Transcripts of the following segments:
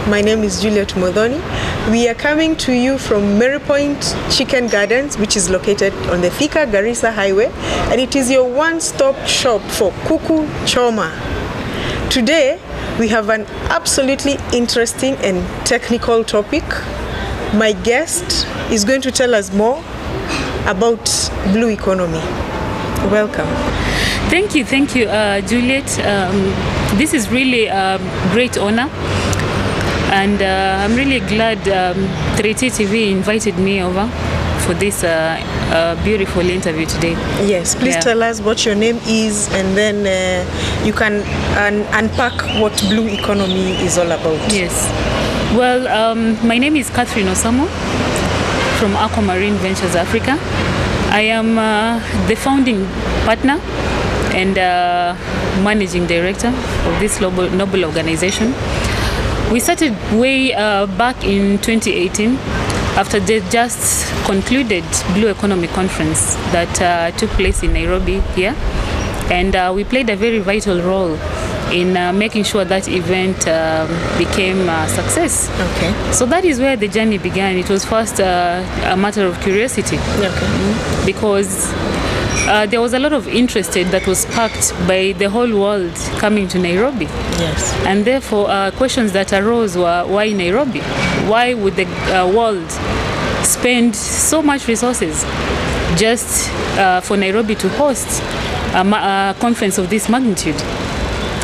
My name is Juliet Modhoni. We are coming to you from Mary Point Chicken Gardens, which is located on the Thika Garissa Highway, and it is your one-stop shop for kuku choma. Today, we have an absolutely interesting and technical topic. My guest is going to tell us more about blue economy. Welcome. Thank you, Juliet. This is really a great honor, and I'm really glad 3T TV invited me over for this beautiful interview today. Yes, please tell us what your name is, and then you can unpack what blue economy is all about. Yes. Well, my name is Kathryn Osamu from Aquamarine Ventures Africa. I am the founding partner and managing director of this noble organization. We started way back in 2018 after the just concluded Blue Economy Conference that took place in Nairobi here, and we played a very vital role in making sure that event became a success. Okay. So that is where the journey began. It was first a matter of curiosity, because there was a lot of interest that was sparked by the whole world coming to Nairobi. Yes. And therefore, questions that arose were, why Nairobi? Why would the world spend so much resources just for Nairobi to host a conference of this magnitude?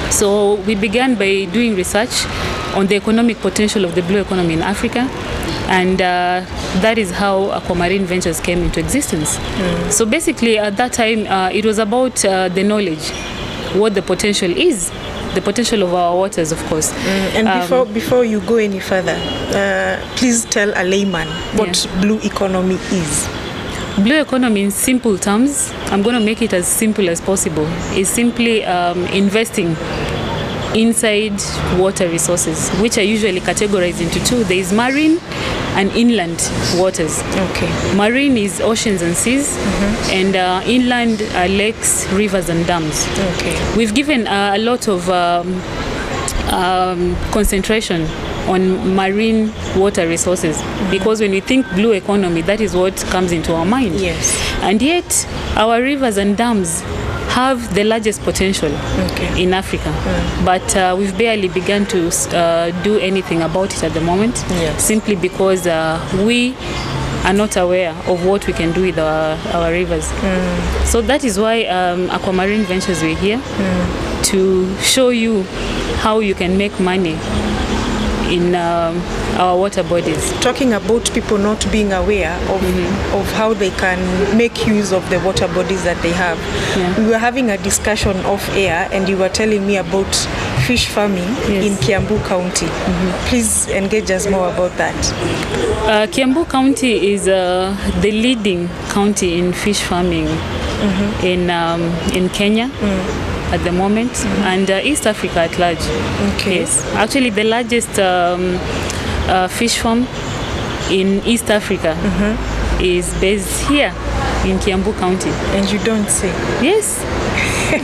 So we began by doing research on the economic potential of the blue economy in Africa, and that is how Aquamarine Ventures came into existence. So basically at that time it was about the knowledge, what the potential is, the potential of our waters, of course. And before you go any further, please tell a layman what blue economy is. Blue economy, in simple terms, I'm going to make it as simple as possible, is simply investing inside water resources, which are usually categorized into two. There is marine and inland waters. Okay. Marine is oceans and seas, and inland are lakes, rivers, and dams. Okay. We've given a lot of concentration on marine water resources, because when we think blue economy, that is what comes into our mind. Yes. And yet our rivers and dams have the largest potential in Africa, but we've barely begun to do anything about it at the moment, simply because we are not aware of what we can do with our rivers. So that is why Aquamarine Ventures were here to show you how you can make money in our water bodies. Talking about people not being aware of how they can make use of the water bodies that they have. We were having a discussion off air, and you were telling me about fish farming in Cambo County. Please engage us more about that. Cambo County is the leading county in fish farming in Kenya at the moment, and East Africa at large. Okay. Yes, actually the largest fish farm in East Africa is based here in Cambo County. And you don't say? Yes,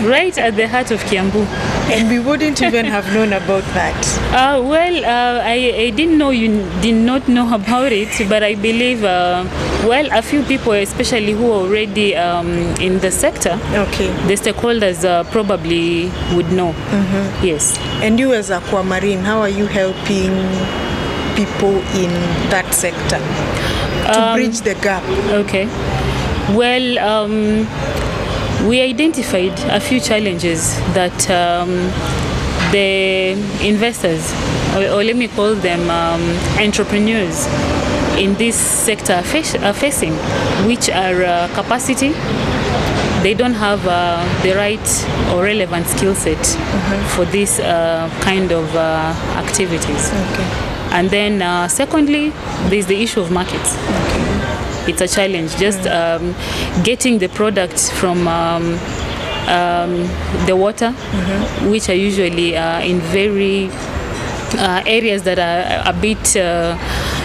right at the heart of Cambo. And we wouldn't even have known about that. I didn't know you did not know about it, but I believe, a few people, especially who are already in the sector, the stakeholders probably would know. Yes. And you as Aquamarine, how are you helping people in that sector to bridge the gap? Okay. Well, we identified a few challenges that the investors, or let me call them entrepreneurs in this sector are facing, which are capacity. They don't have the right or relevant skill set for this kind of activities. And then secondly, there's the issue of markets. It's a challenge, just getting the products from the water, which are usually in very areas that are a bit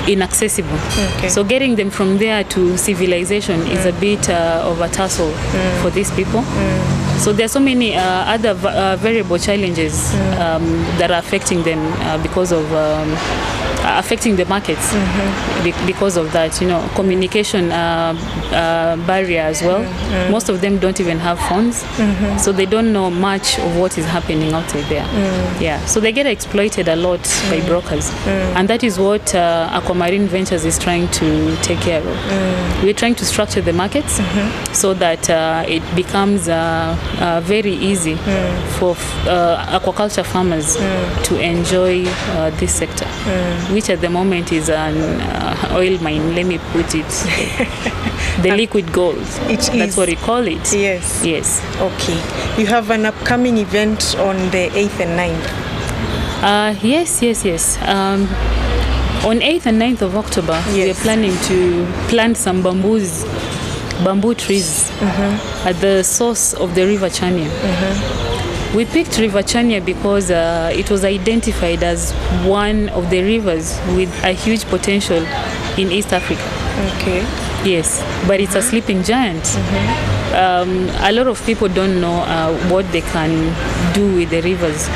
inaccessible. Okay. So getting them from there to civilization is a bit of a tussle for these people. So there are so many other variable challenges that are affecting them because of affecting the markets because of that, communication barrier as well. Most of them don't even have phones, so they don't know much of what is happening outside there. Yeah, so they get exploited a lot by brokers, and that is what Aquamarine Ventures is trying to take care of. We're trying to structure the markets so that it becomes very easy for aquaculture farmers to enjoy this sector, which at the moment is an oil mine. Let me put it, the liquid gold. That's what we call it. Yes. Yes. Okay. You have an upcoming event on the 8th and 9th. Yes. On 8th and 9th of October, we are planning to plant some bamboo trees at the source of the River Chania. We picked River Chania because it was identified as one of the rivers with a huge potential in East Africa. Okay. Yes, but it's a sleeping giant. A lot of people don't know what they can do with the rivers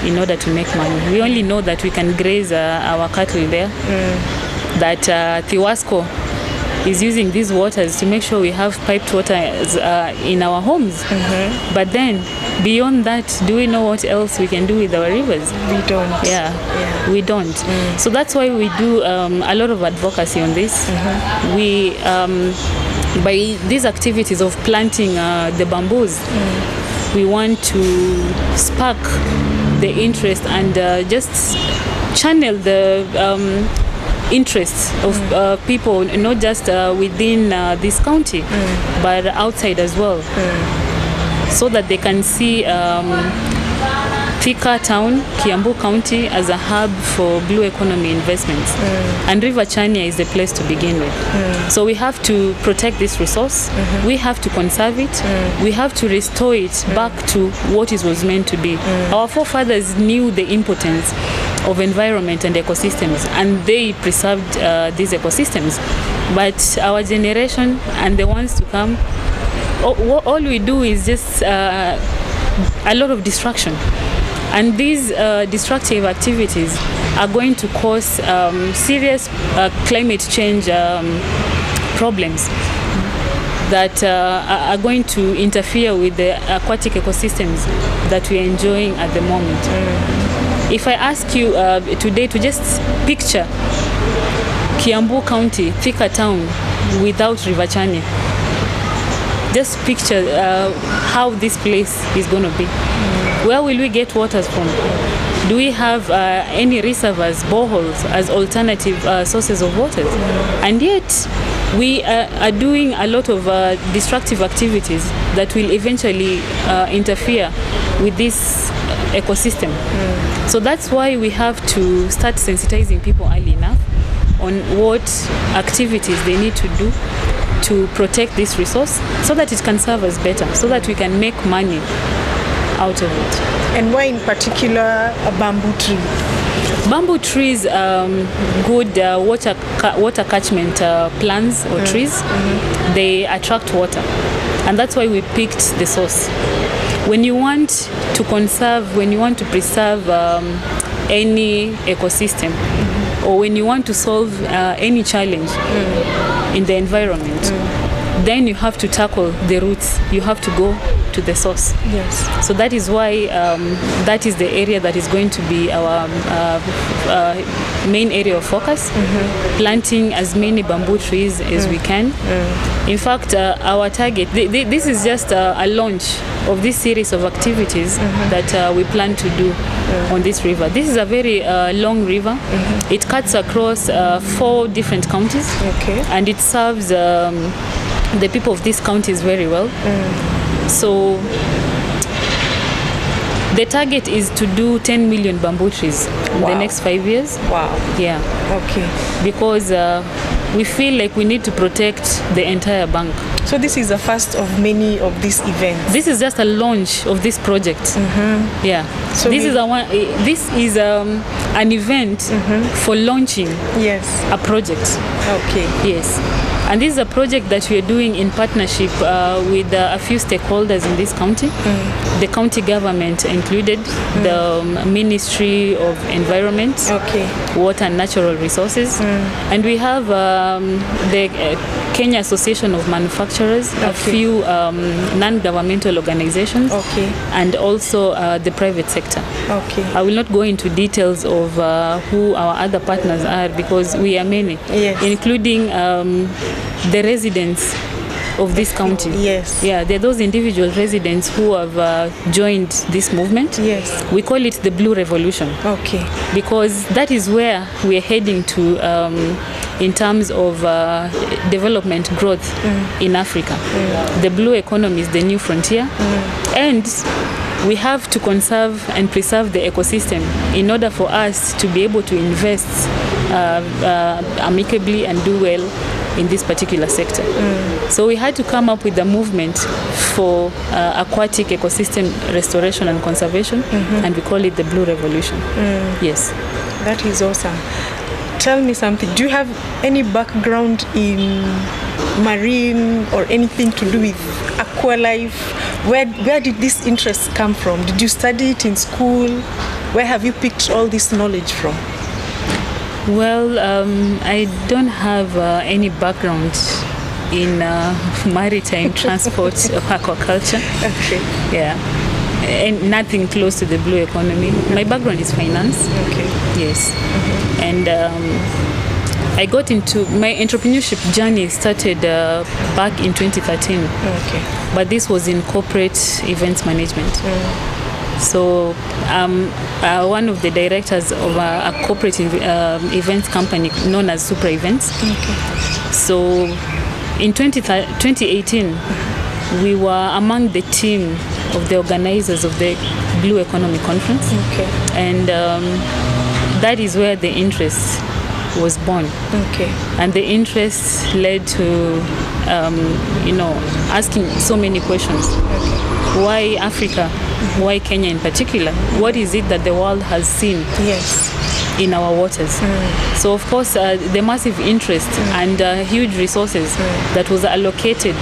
in order to make money. We only know that we can graze our cattle there, that Tiwasco is using these waters to make sure we have piped water in our homes. But then, beyond that, do we know what else we can do with our rivers? We don't. Yeah, we don't. So that's why we do a lot of advocacy on this. We, by these activities of planting the bamboos, we want to spark the interest and just channel the interests of people, not just within this county, but outside as well, so that they can see Thika Town, Kiambu County, as a hub for blue economy investments. And River Chania is the place to begin with. So we have to protect this resource, we have to conserve it, we have to restore it back to what it was meant to be. Our forefathers knew the importance of environment and ecosystems, and they preserved these ecosystems. But our generation and the ones to come, all we do is just a lot of destruction. And these destructive activities are going to cause serious climate change problems that are going to interfere with the aquatic ecosystems that we are enjoying at the moment. If I ask you today to just picture Kiambu County, Thika Town, without River Chania, just picture how this place is going to be. Where will we get waters from? Do we have any reservoirs, boreholes, as alternative sources of water? And yet, we are doing a lot of destructive activities that will eventually interfere with this ecosystem. So that's why we have to start sensitizing people early enough on what activities they need to do to protect this resource so that it can serve us better, so that we can make money out of it. And why in particular a bamboo tree? Bamboo trees, good water catchment plants or trees, they attract water. And that's why we picked the source. When you want to conserve, when you want to preserve any ecosystem, or when you want to solve any challenge in the environment, then you have to tackle the roots. You have to go to the source. Yes. So that is why that is the area that is going to be our main area of focus, planting as many bamboo trees as we can. In fact, our target, this is just a launch of this series of activities that we plan to do on this river. This is a very long river. It cuts across 4 different counties, and it serves the people of these counties very well. So the target is to do 10 million bamboo trees in the next 5 years. Wow. Yeah. Okay. Because we feel like we need to protect the entire bank. So this is the first of many of these events. This is just a launch of this project. Yeah. So this is an event for launching a project. Okay. Yes. And this is a project that we are doing in partnership with a few stakeholders in this county. The county government included, the Ministry of Environment, Water and Natural Resources, and we have the Kenya Association of Manufacturers, a few non-governmental organizations, and also the private sector. I will not go into details of who our other partners are because we are many, including the residents of this county. Yeah, there are those individual residents who have joined this movement. We call it the Blue Revolution. Because that is where we are heading to in terms of development growth in Africa. The blue economy is the new frontier, and we have to conserve and preserve the ecosystem in order for us to be able to invest amicably and do well in this particular sector. So we had to come up with a movement for aquatic ecosystem restoration and conservation, and we call it the Blue Revolution. Yes. That is awesome. Tell me something. Do you have any background in marine or anything to do with aqua life? Where did this interest come from? Did you study it in school? Where have you picked all this knowledge from? Well, I don't have any background in maritime transport or aquaculture. Yeah, and nothing close to the blue economy. My background is finance. Yes, and I got into my entrepreneurship journey started back in 2013. But this was in corporate events management. So I'm one of the directors of a corporate events company known as Super Events. So in 2018, we were among the team of the organizers of the Blue Economy Conference. And that is where the interest was born. And the interest led to, asking so many questions. Why Africa? Why Kenya in particular? What is it that the world has seen in our waters? So of course, the massive interest and huge resources that was allocated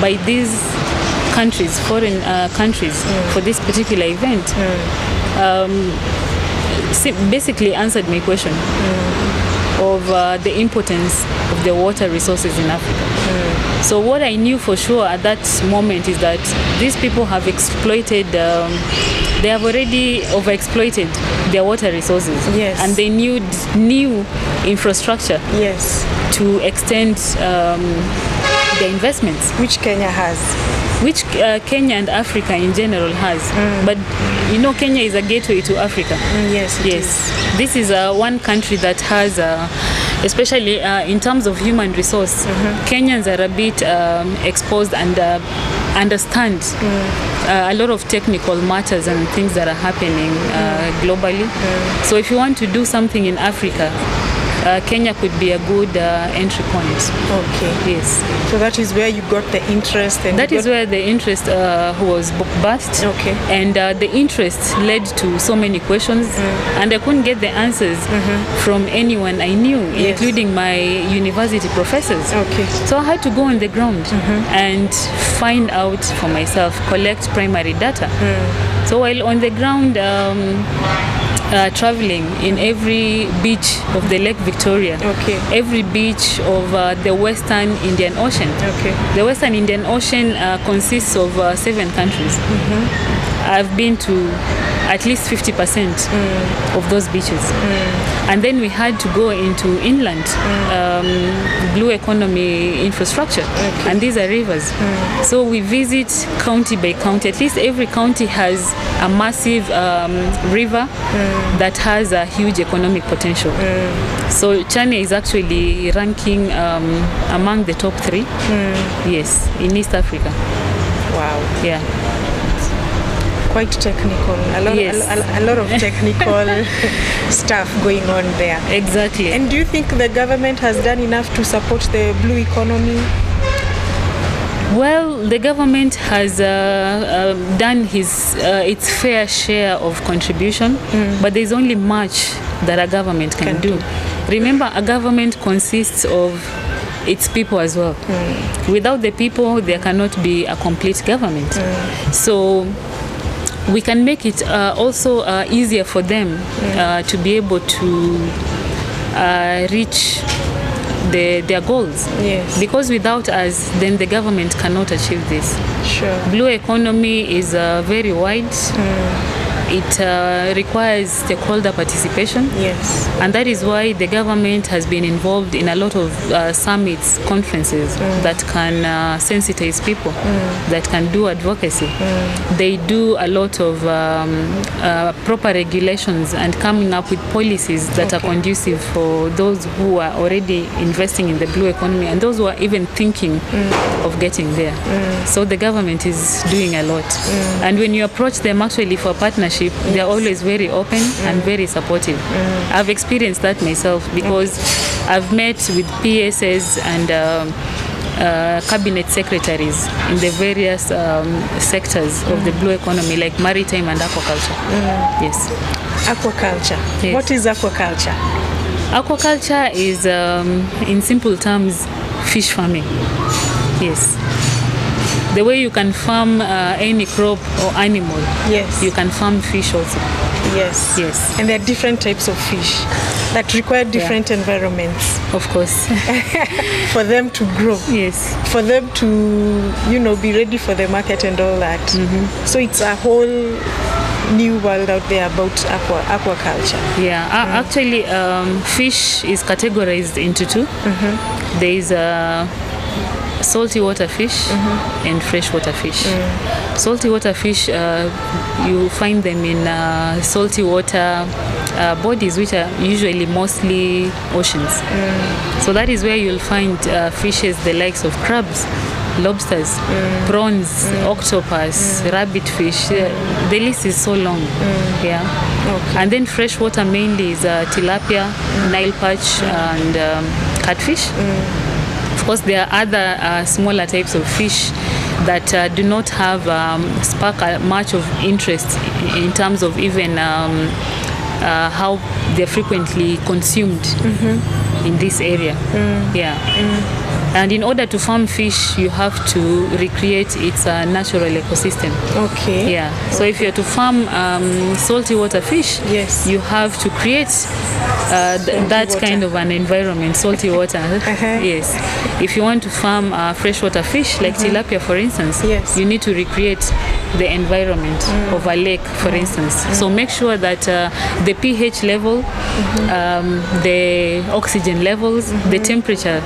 by these countries, foreign countries, for this particular event, basically answered my question of the importance of the water resources in Africa. So what I knew for sure at that moment is that these people have exploited, they have already overexploited their water resources. And they need new infrastructure to extend their investments. Which Kenya has. Which Kenya and Africa in general has. But Kenya is a gateway to Africa. Yes. This is one country that has, especially in terms of human resource, Kenyans are a bit exposed and understand a lot of technical matters and things that are happening globally. So if you want to do something in Africa, Kenya could be a good entry point. Yes. So that is where you got the interest. And that is where the interest was birthed. And the interest led to so many questions, and I couldn't get the answers from anyone I knew, including my university professors. So I had to go on the ground and find out for myself, collect primary data. So while on the ground, traveling in every beach of the Lake Victoria, every beach of the Western Indian Ocean. The Western Indian Ocean consists of 7 countries. I've been to at least 50% of those beaches. And then we had to go into inland blue economy infrastructure, and these are rivers. So we visit county by county. At least every county has a massive river that has a huge economic potential. So Chania is actually ranking among the top 3, yes, in East Africa. Wow. Yeah. Quite technical, a lot of technical stuff going on there. Exactly. And do you think the government has done enough to support the blue economy? Well, the government has done its fair share of contribution, but there's only much that a government can do. Remember, a government consists of its people as well. Without the people, there cannot be a complete government. So we can make it also easier for them to be able to reach their goals. Yes. Because without us, then the government cannot achieve this. Sure. Blue economy is very wide. It requires stakeholder participation. Yes. And that is why the government has been involved in a lot of summits, conferences that can sensitize people, that can do advocacy. They do a lot of proper regulations and coming up with policies that are conducive for those who are already investing in the blue economy and those who are even thinking of getting there. So the government is doing a lot. And when you approach them actually for partnership, they're always very open and very supportive. I've experienced that myself because I've met with PSs and cabinet secretaries in the various sectors of the blue economy, like maritime and aquaculture. Yes. Aquaculture. Yes. What is aquaculture? Aquaculture is, in simple terms, fish farming. Yes. The way you can farm any crop or animal, Yes. you can farm fish also. Yes. Yes. And there are different types of fish that require different environments Of course. for them to grow. Yes. For them to, be ready for the market and all that. So it's a whole new world out there about aquaculture. Yeah. Actually, fish is categorized into two. There is salty water fish and freshwater fish. Salty water fish, you find them in salty water bodies, which are usually mostly oceans. So that is where you'll find fishes the likes of crabs, lobsters, prawns, octopus, rabbit fish. The list is so long. Yeah. Okay. And then freshwater mainly is tilapia, Nile perch, and catfish. Of course, there are other smaller types of fish that do not have spark much of interest in terms of even how they're frequently consumed in this area. Yeah. And in order to farm fish, you have to recreate its natural ecosystem. Okay. Yeah. So if you're to farm salty water fish, Yes. you have to create that water. kind of an environment, salty water. Yes. If you want to farm freshwater fish, like tilapia, for instance, Yes. you need to recreate the environment of a lake, for instance. So make sure that the pH level, the oxygen levels, the temperature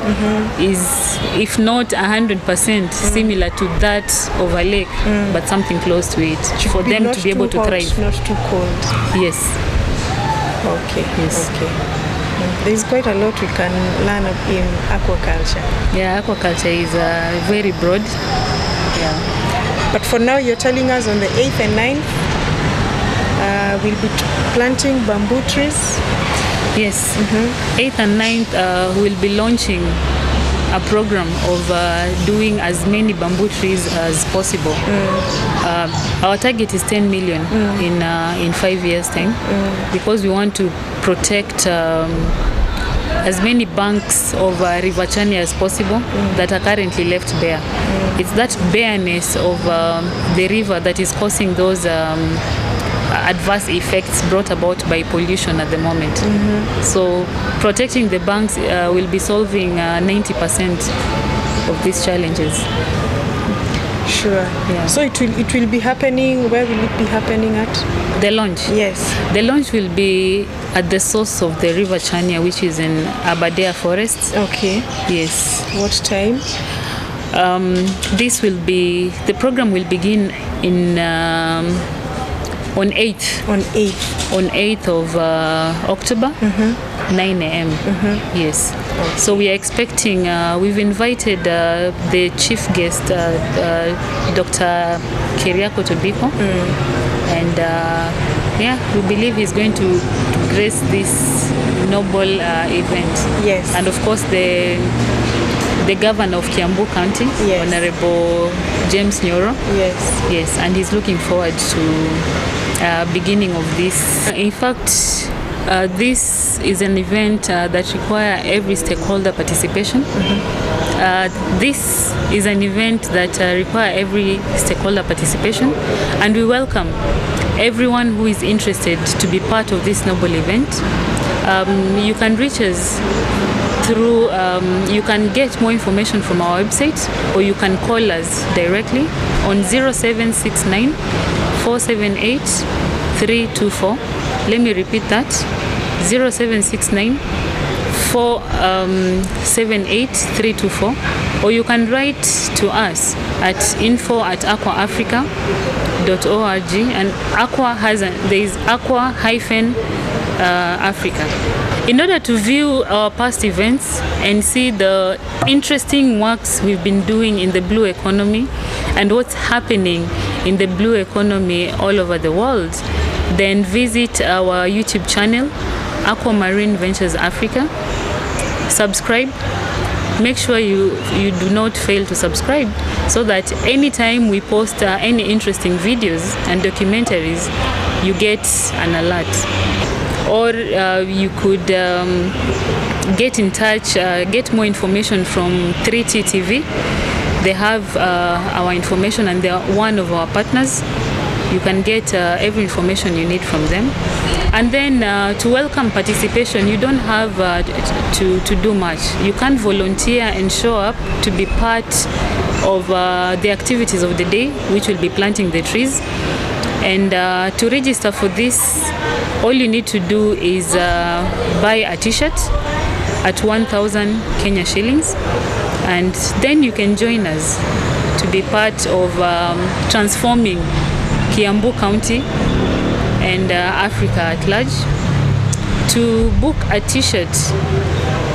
is, if not 100% similar to that of a lake, but something close to it, for them Not to be able too to hot, thrive. Not too cold. Yes. Okay. Yes. Okay. There's quite a lot we can learn in aquaculture. Yeah, aquaculture is very broad. Yeah. But for now, you're telling us on the 8th and 9th, we'll be planting bamboo trees. Yes. 8th and 9th, we'll be launching a program of doing as many bamboo trees as possible. Our target is 10 million in 5 years' time, because we want to protect as many banks of River Chania as possible that are currently left bare. It's that bareness of the river that is causing those adverse effects brought about by pollution at the moment. So protecting the banks will be solving 90% of these challenges. Sure. Yeah. So it will be happening. Where will it be happening at? The launch. Yes. The launch will be at the source of the River Chania, which is in Aberdare Forest. Okay. Yes. What time? The program will begin in on 8th. On 8th. On 8th of October, 9 a.m. Yes. Okay. So we are expecting, we've invited the chief guest, Dr. Keriako Tobiko. And we believe he's going to grace this noble event. Yes. And of course, the the governor of Cambo County, Yes. Honorable James Nyoro. Yes. And he's looking forward to beginning of this. In fact, this is an event that requires every stakeholder participation. This is an event that requires every stakeholder participation, and we welcome everyone who is interested to be part of this noble event. You can reach us through, you can get more information from our website, or you can call us directly on 0769 478 324. Let me repeat that, 0769 478 324, or you can write to us at info@aquaafrica.org, and Aqua there is Aqua-Africa. In order to view our past events and see the interesting works we've been doing in the blue economy and what's happening in the blue economy all over the world, then visit our YouTube channel, Aquamarine Ventures Africa. Subscribe. Make sure you do not fail to subscribe, so that anytime we post any interesting videos and documentaries, you get an alert. Or you could get in touch, get more information from 3T TV. They have our information, and they are one of our partners. You can get every information you need from them. And then to welcome participation, you don't have to do much. You can volunteer and show up to be part of the activities of the day, which will be planting the trees. And to register for this, all you need to do is buy a t-shirt at 1,000 Kenya shillings, and then you can join us to be part of transforming Kiambu County and Africa at large. To book a t-shirt,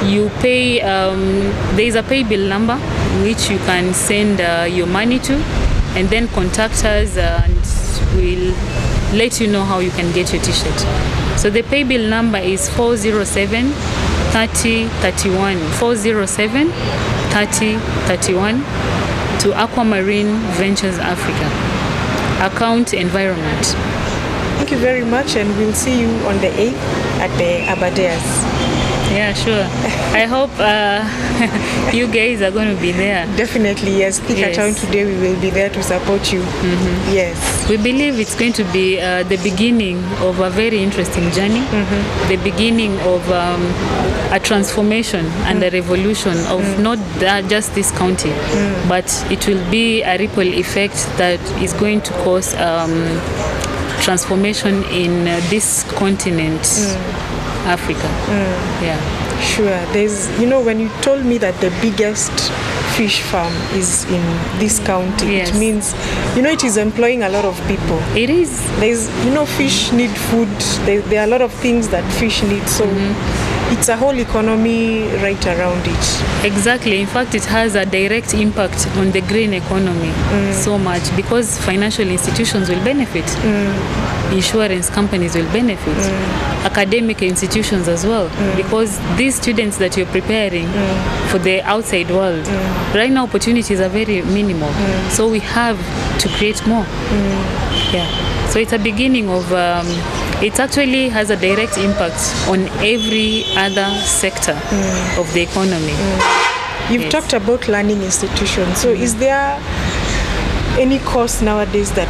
you pay, there is a pay bill number which you can send your money to, and then contact us and we'll let you know how you can get your t-shirt. So the pay bill number is 407 30 31, 407 30 31 to Aquamarine Ventures Africa. Account Environment. Thank you very much, and we'll see you on the 8th at the Abadeas. Yeah, sure. I hope you guys are going to be there. Definitely, yes. Thika Town today, we will be there to support you. Yes. We believe it's going to be the beginning of a very interesting journey, the beginning of a transformation and a revolution of not just this county, but it will be a ripple effect that is going to cause transformation in this continent, Africa. Yeah. Sure. There's, when you told me that the biggest fish farm is in this county, Yes. it means, it is employing a lot of people. It is. There's, fish need food. There are a lot of things that fish need. So it's a whole economy right around it. Exactly. In fact, it has a direct impact on the green economy so much, because financial institutions will benefit, insurance companies will benefit, academic institutions as well, because these students that you're preparing for the outside world, right now opportunities are very minimal. So we have to create more. Yeah. So it's a beginning of, it actually has a direct impact on every other sector of the economy. You've talked about learning institutions. So is there any course nowadays that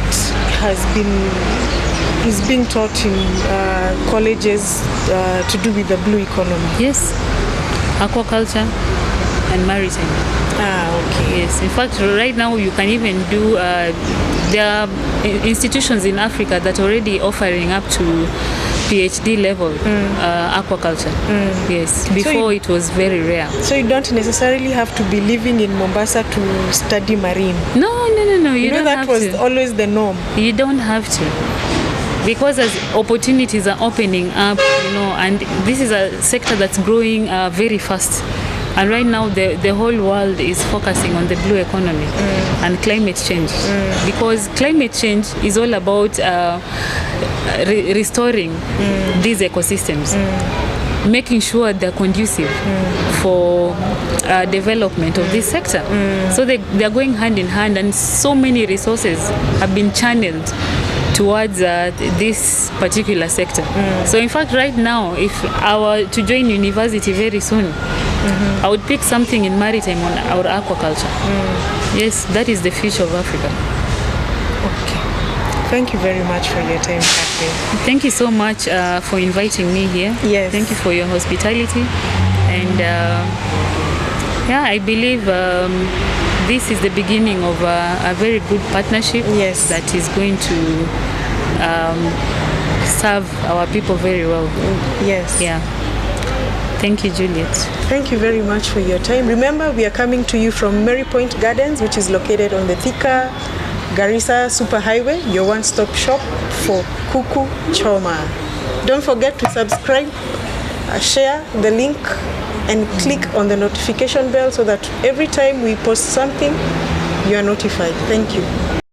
is being taught in colleges to do with the blue economy? Yes. Aquaculture and maritime. Okay. Yes. In fact, right now you can even do, there are institutions in Africa that are already offering up to PhD level aquaculture. Yes. Before it was very rare. So you don't necessarily have to be living in Mombasa to study marine? No. You don't that have was to. always the norm. You don't have to. Because as opportunities are opening up, and this is a sector that's growing very fast. And right now, the whole world is focusing on the blue economy and climate change. Because climate change is all about restoring these ecosystems. making sure they're conducive for development of this sector. So they're going hand in hand, and so many resources have been channeled towards this particular sector. So in fact, right now, if I were to join university very soon, I would pick something in maritime or aquaculture. Yes, that is the future of Africa. Okay. Thank you very much for your time, Kathryn. Thank you so much for inviting me here. Yes. Thank you for your hospitality. And I believe this is the beginning of a very good partnership that is going to serve our people very well. Yes. Yeah. Thank you, Juliet. Thank you very much for your time. Remember, we are coming to you from Mary Point Gardens, which is located on the Thika Garissa Superhighway, your one-stop shop for kuku choma. Don't forget to subscribe, share the link, and click on the notification bell so that every time we post something, you are notified. Thank you.